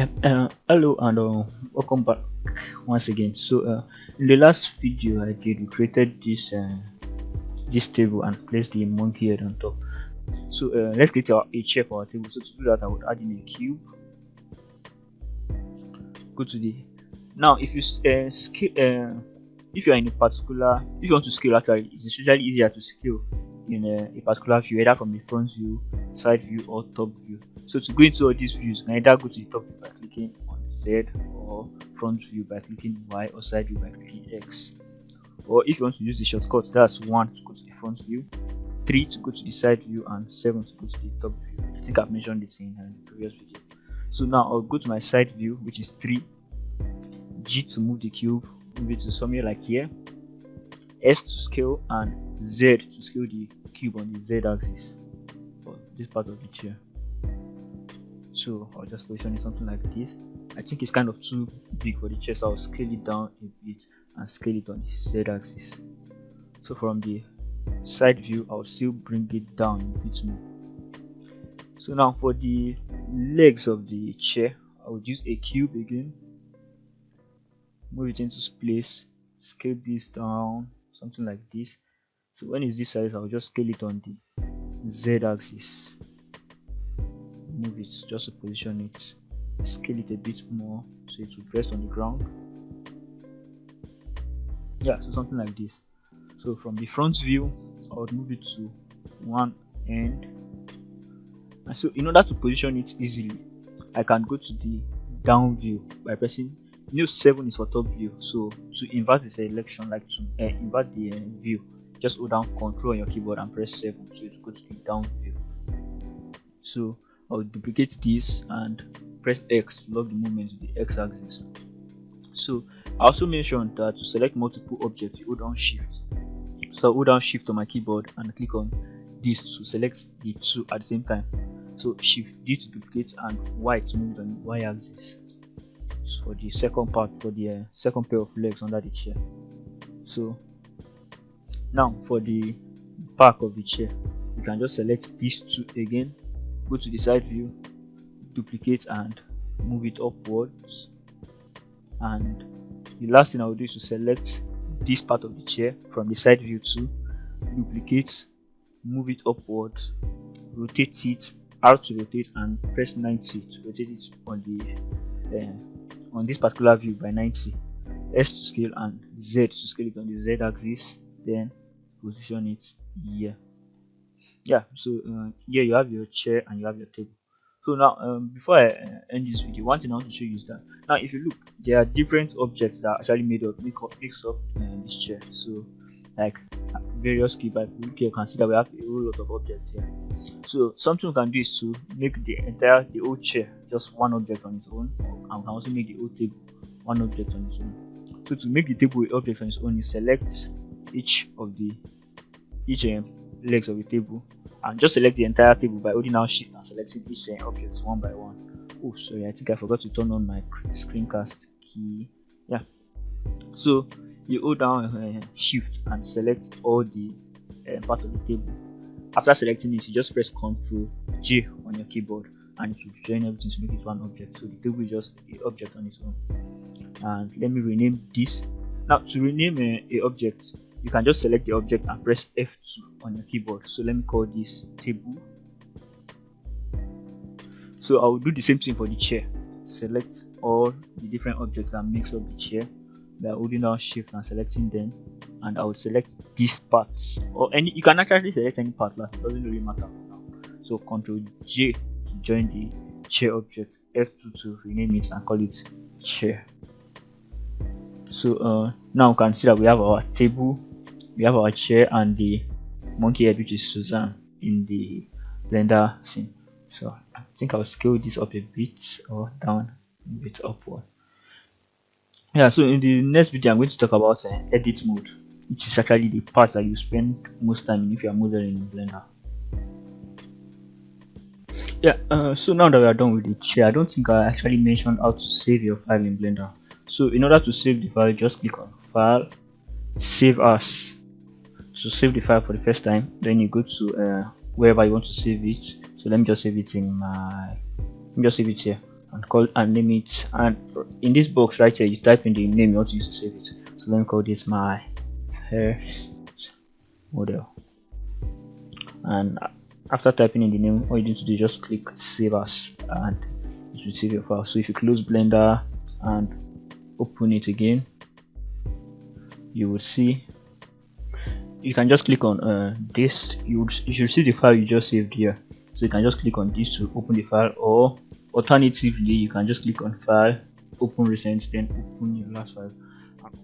Yeah, hello and welcome back once again. In the last video I did, we created this table and placed the monkey head on top. Let's create a chair for our table. So to do that, I would add in a cube. Go to the now. If you scale, if you are in a particular, if you want to scale, actually, it's usually easier to scale in a particular view, either from the front view, side view, or top view. So to go into all these views, you can either go to the top view by clicking on Z, or front view by clicking Y, or side view by clicking X. Or if you want to use the shortcut, that's 1 to go to the front view, 3 to go to the side view, and 7 to go to the top view. I think I've mentioned this in the previous video. So now I'll go to my side view, which is 3, G to move the cube, move it to somewhere like here, S to scale, and Z to scale the cube on the Z axis for this part of the chair. So I'll just position it something like this. I think it's kind of too big for the chair, so I'll scale it down a bit and scale it on the Z axis. So from the side view, I'll still bring it down a bit more. So now for the legs of the chair, I would use a cube again, move it into place, scale this down something like this. So when it's this size, I'll just scale it on the Z axis, move it just to position it, scale it a bit more so it will rest on the ground. Yeah, so something like this. So from the front view, I would move it to one end, and so in order to position it easily, I can go to the down view by pressing, 7 is for top view. So to invert the selection, like to invert the view, just hold down Control on your keyboard and press 7, so it will go to the down view. So I'll duplicate this and press X to lock the movement to the X axis. So I also mentioned that to select multiple objects, you hold down Shift. So I hold down Shift on my keyboard and click on this to select the two at the same time. So Shift D to duplicate and Y to move it on the Y axis. So for the second part, for the second pair of legs under the chair. So now for the back of the chair, you can just select these two again, go to the side view, duplicate and move it upwards. And the last thing I will do is to select this part of the chair from the side view too, duplicate, move it upwards, rotate it, R to rotate, and press 90 to rotate it on this particular view by 90, S to scale, and Z to scale it on the Z axis, then position it here. Yeah, so here you have your chair and you have your table. So now before I end this video, one thing I want to show you is that now if you look, there are different objects that are actually makes up this chair. So like various keyboard, you can see that we have a whole lot of objects here. So something we can do is to make the whole chair just one object on its own, and we can also make the whole table one object on its own. So to make the table an object on its own, you select each legs of the table and just select the entire table by holding down Shift and selecting each object one by one. Oh, sorry, I think I forgot to turn on my screencast key. Yeah, so you hold down Shift and select all the part of the table. After selecting this, you just press Ctrl J on your keyboard and it will join everything to make it one object. So the table is just an object on its own. And let me rename this. Now to rename a object, you can just select the object and press F2 on your keyboard. So let me call this table. So I will do the same thing for the chair. Select all the different objects that makes up the chair by holding down Shift and selecting them, and I will select this part, or you can actually select any part, but it doesn't really matter now. So Ctrl J to join the chair object, F2 to rename it and call it chair. So now we can see that we have our table, we have our chair, and the monkey head, which is Suzanne, in the Blender scene. So I think I'll scale this up a bit, or down a bit upward. Yeah, so in the next video I'm going to talk about edit mode, which is actually the part that you spend most time in if you are modeling in Blender. Yeah, so now that we are done with the chair, I don't think I actually mentioned how to save your file in Blender. So in order to save the file, just click on File, Save As. So save the file for the first time, then you go to wherever you want to save it. So let me just save it in my, let me just save it here. and call and name it, and in this box right here you type in the name you want to use to save it. So let me call this my first model, and after typing in the name, all you need to do is just click save as, and it will save your file. So if you close Blender and open it again, you will see, you can just click on this, you should see the file you just saved here. So you can just click on this to open the file, or alternatively you can just click on file, open recent, then open your last file.